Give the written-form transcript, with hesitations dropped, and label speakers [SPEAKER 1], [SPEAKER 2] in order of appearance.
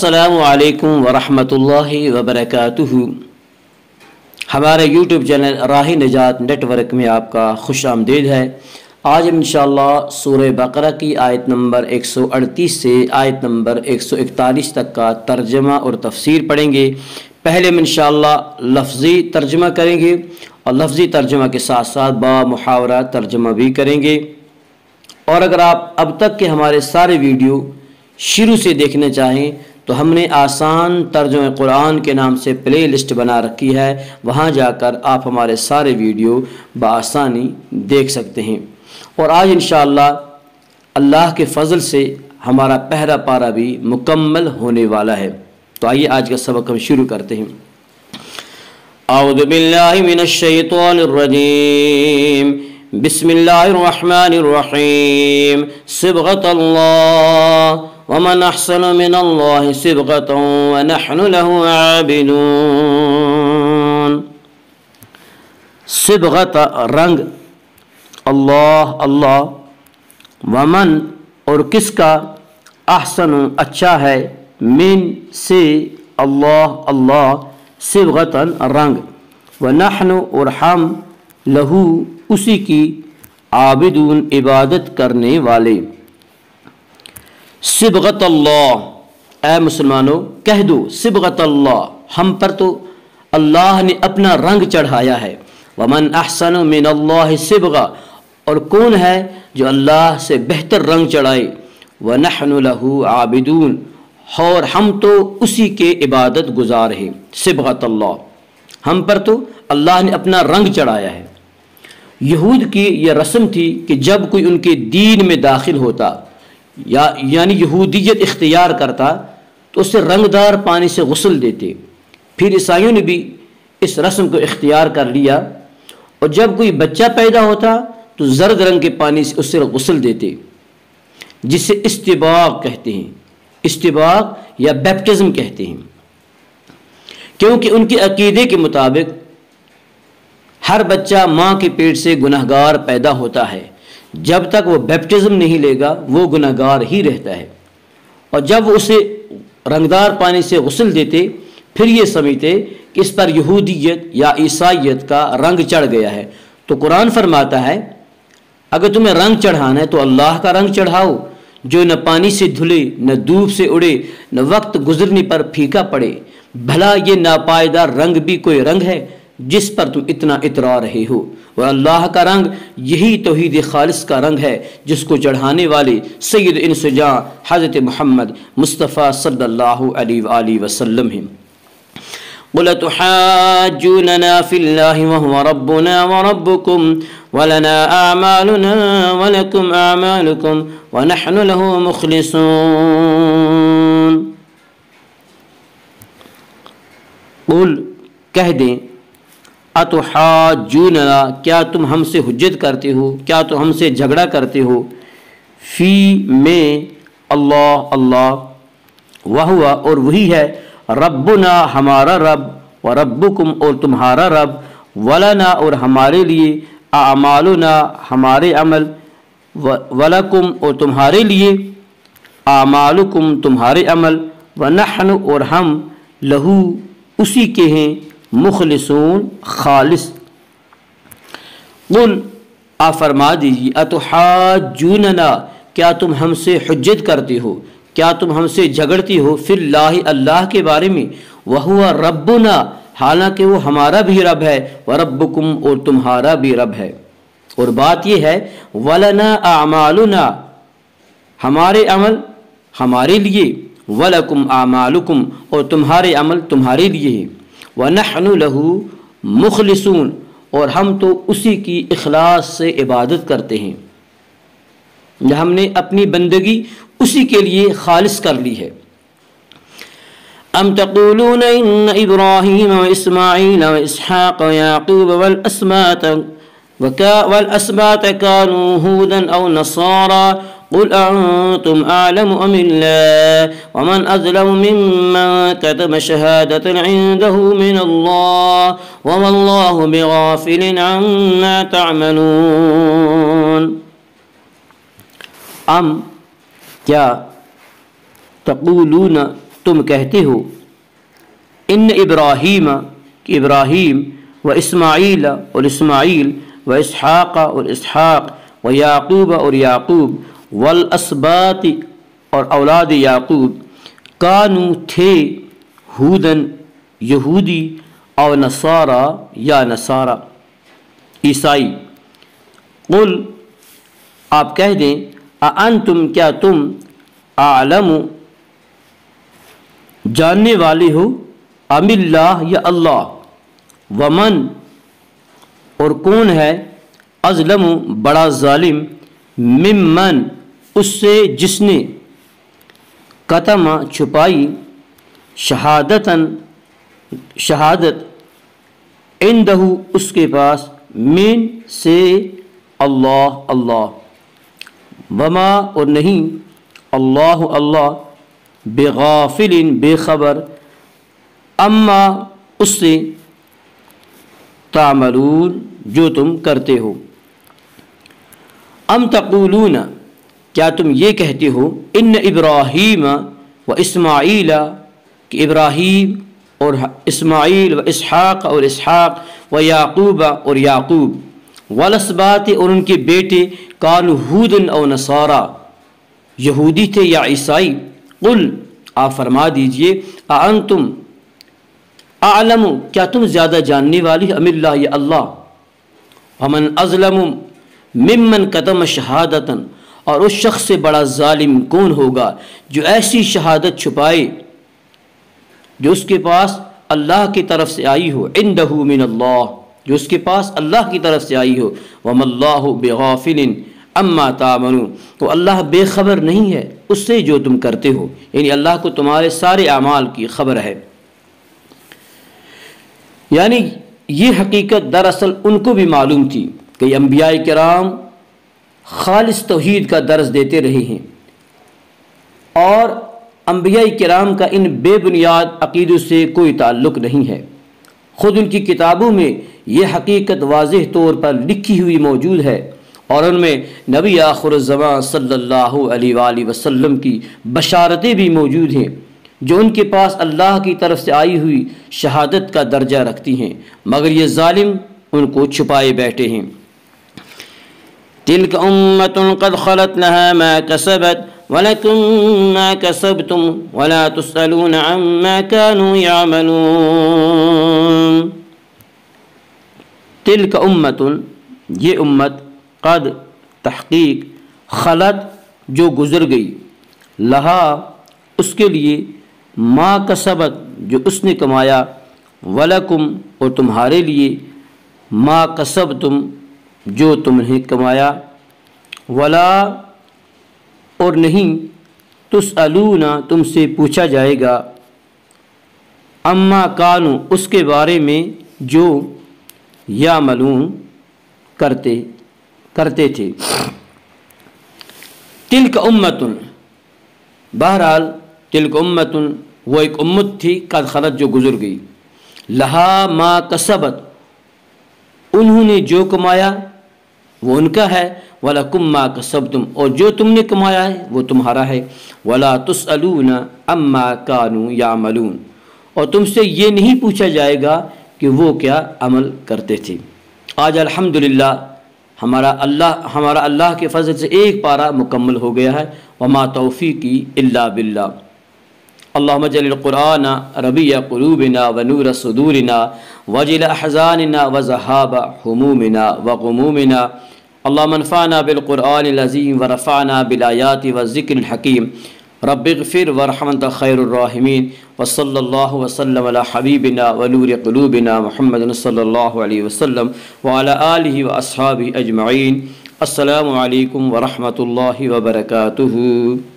[SPEAKER 1] अस्सलामु अलैकुम वरहमतुल्लाहि वबरकातुहू। हमारे यूट्यूब चैनल राही निजात नेटवर्क में आपका खुश आमदीद है। आज हम इंशाअल्लाह सूरह बकरा की आयत नंबर 138 से आयत नंबर 141 तक का तर्जमा और तफसीर पढ़ेंगे। पहले हम इंशाअल्लाह लफ्ज़ी तर्जमा करेंगे और लफ्ज़ी तर्जमा के साथ साथ बा मुहावरा तर्जमा भी करेंगे। और अगर आप अब तक के हमारे सारे वीडियो शुरू से देखना चाहें तो हमने आसान तर्जुमे कुरान के नाम से प्ले लिस्ट बना रखी है, वहाँ जाकर आप हमारे सारे वीडियो बआसानी देख सकते हैं। और आज इंशाअल्लाह अल्लाह के फ़ज़ल से हमारा पहला पारा भी मुकम्मल होने वाला है। तो आइए आज का सबक हम शुरू करते हैं। औज़ु बिल्लाहि मिनश शैतानिर रजीम, बिस्मिल्लाहिर रहमानिर रहीम। सिबग़तल्लाह वमन अहसनु मिनल्लाहि सिबग़तन व नहनु लहु आबिदून। सिबग़त रंग, अल्लाह अल्लाह, वमन और किसका, अहसनु अच्छा है, मिन से अल्लाह अल्लाह, सिबग़तन रंग, व नहनु और हम, लहू उसी की, आबिदून इबादत करने वाले। सिबग़त अल्लाह, ऐ मुसलमानों कह दो सिबग़त अल्लाह, हम पर तो अल्लाह ने अपना रंग चढ़ाया है। वमन अहसनु मिनल्लाहि सिबग़ा, और कौन है जो अल्लाह से बेहतर रंग चढ़ाए। व नहनु लहू आबिदून, और हम तो उसी के इबादत गुजार हैं। सिबग़त अल्लाह, हम पर तो अल्लाह ने अपना रंग चढ़ाया है। यहूद की यह रस्म थी कि जब कोई उनके दीन में दाखिल होता यानी यहूदियत इख्तियार करता तो उससे रंगदार पानी से गुस्ल देते। फिर ईसाइयों ने भी इस रस्म को इख्तियार कर लिया और जब कोई बच्चा पैदा होता तो जर्द रंग के पानी से उससे गुस्ल देते, जिसे इस्तिबाग कहते हैं, इस्तिबाग या बैप्टिज्म कहते हैं। क्योंकि उनके अकीदे के मुताबिक हर बच्चा माँ के पेट से गुनहगार पैदा होता है, जब तक वो बैप्टिज्म नहीं लेगा वो गुनहगार ही रहता है। और जब वो उसे रंगदार पानी से गुस्ल देते फिर ये समझते कि इस पर यहूदियत या ईसाइयत का रंग चढ़ गया है। तो कुरान फरमाता है अगर तुम्हें रंग चढ़ाना है तो अल्लाह का रंग चढ़ाओ, जो न पानी से धुले, न धूप से उड़े, न वक्त गुजरने पर फीका पड़े। भला ये नापायदार रंग भी कोई रंग है जिस पर तुम इतना इतरा रहे हो। और अल्लाह का रंग यही तौहीद खालिस का रंग है जिसको चढ़ाने वाले सैयद इंसजा हज़रत मोहम्मद मुस्तफ़ा सल्लल्लाहु अलैहि वसल्लम हैं। क़ुल तुहाज्जूनना फ़िल्लाहि व हुवा रब्बुना व रब्बुकुम व लना अअमालुना व लकुम अअमालुकुम व नहनु लहु मुख़लिसून। क़ुल कह दें, अतुहाज्जूनना, क्या तुम हमसे हुज्जत करते हो, क्या तुम हमसे झगड़ा करते हो, फ़ी में अल्लाह अल्लाह, वहुवा और वही है, रब्बुना हमारा रब, व रब्बुकुम और तुम्हारा रब, वलना और हमारे लिए, आमालुना हमारे अमल, वलकुम और तुम्हारे लिए, आमालुकुम तुम्हारे अमल, व नहनु और हम, लहू उसी के हैं, मुखलिसून खालिस। कुल आप फरमा दीजिए, अतुहाज्जूनना, क्या तुम हमसे हुज्जत करते हो, क्या तुम हमसे झगड़ती हो, फिल्लाहि अल्लाह के बारे में, वहुवा रब्बुना हालांकि वो हमारा भी रब है, व रब्बुकुम और तुम्हारा भी रब है। और बात यह है वलना आमालुना हमारे अमल हमारे लिए, वलकुम आमालुकुम और तुम्हारे अमल तुम्हारे लिए है, व नहनु लहू मुखलिसून और हम तो उसी की इखलास से इबादत करते हैं, हमने अपनी बंदगी उसी के लिए खालिस कर ली है। अम तक़ूलून इन्न इब्राहीम व इस्माईल व इसहाक़ व याक़ूब वल अस्बात कानू हूदन औ नसारा क़ुल अंतुम अअलमु अमिल्लाह वमन अज़लमु मिम्मन कतम शहादतन इंदहु मिनल्लाह वमल्लाहु बिग़ाफ़िलिन अम्मा तअमलून। अम क्या तक़ूलून تم کہتے ہو ان ابراہیم کہ ابراہیم و اسماعیل اور اسماعیل و اسحاق اور اسحاق و یعقوب اور یعقوب والاسباط اور اولاد یعقوب کانو تھے ہودن یہودی اور نصارا یا نصارا عیسائی قل آپ کہہ دیں اانتم کیا تم اعلم جاننے والے ہو ام اللہ یا اللہ ومن اور کون ہے اظلم بڑا ظالم ممن اس سے جس نے کتم چھپائی شہادت عندہ اس کے پاس من سے اللہ وما اور نہیں اللہ بغافل بے خبر اما اس سے تعملون جو تم کرتے ہو ام تقولون کیا تم یہ کہتے ہو ان ابراہیم و اسماعیل کہ ابراہیم اور اسماعیل و اسحاق اور اسحاق و یعقوب اور یعقوب والاسباط اور ان کے بیٹے کانوا ہودن او نصارا یہودی تھے یا عیسائی قل آپ فرما دیجئے اانتم اعلم کیا تم زیادہ جاننے والی ام اللہ یا اللہ ومن اظلم ممن کتم شہادتا اور اس شخص سے بڑا ظالم کون ہوگا جو ایسی شہادت چھپائے جو اس کے پاس اللہ کی طرف سے آئی ہو عندہ من اللہ جو اس کے پاس اللہ کی طرف سے آئی ہو وما اللہ بغافل اما تعملون تو اللہ بے خبر نہیں ہے اس سے جو تم کرتے ہو یعنی اللہ کو تمہارے سارے اعمال کی خبر ہے یعنی یہ حقیقت دراصل ان کو بھی معلوم تھی کہ انبیاء کرام خالص توحید کا درس دیتے رہے ہیں اور انبیاء کرام کا ان بے بنیاد عقیدوں سے کوئی تعلق نہیں ہے خود ان کی کتابوں میں یہ حقیقت واضح طور پر لکھی ہوئی موجود ہے اور ان میں نبی آخر الزمان صلی اللہ علیہ وآلہ وسلم کی بشارتیں بھی موجود ہیں جو ان کے پاس اللہ کی طرف سے آئی ہوئی شہادت کا درجہ رکھتی ہیں مگر یہ ظالم ان کو چھپائے بیٹھے ہیں تلک امۃ قد خلت لها ما کسبت ولکم ما کسبتم ولا تسألون عما كانوا يعملون تلک امۃ یہ امت قد تحقیق خلت جو گزر گئی لہا اس کے لیے ما کسبت جو اس نے کمایا ولکم اور تمہارے لیے ما کسبتم جو تم نے کمایا ولا اور نہیں تسألون تم سے پوچھا جائے گا اما کانوا اس کے بارے میں جو یعملون کرتے تھے تلک امت بہرحال تلک امت وہ ایک امت تھی قد خلت جو گزر گئی لہا ما کسبت انہوں نے جو کمایا وہ ان کا ہے وَلَكُمْ مَا كَسَبْتُمْ اور جو تم نے کمایا ہے وہ تمہارا ہے وَلَا تُسْأَلُونَ عَمَّا كَانُوا يَعْمَلُونَ اور تم سے یہ نہیں پوچھا جائے گا کہ وہ کیا عمل کرتے تھے آج الحمدللہ ہمارا اللہ کے فضل سے ایک پارہ مکمل ہو گیا ہے وما توفیقی الا باللہ اللہم اجعل القرآن ربیع قلوبنا ونور صدورنا وجل احزاننا وذہاب همومنا وغمومنا اللہم انفعنا بالقرآن العظیم ورفعنا بالآیات والذکر الحکیم رب اغفر ورحمت خیر الراحمین وصلی اللہ وسلم علی حبیبنا ونور قلوبنا محمد صلی اللہ علیہ وسلم وعلی آلہ واصحابہ اجمعین السلام علیکم ورحمت اللہ وبرکاتہ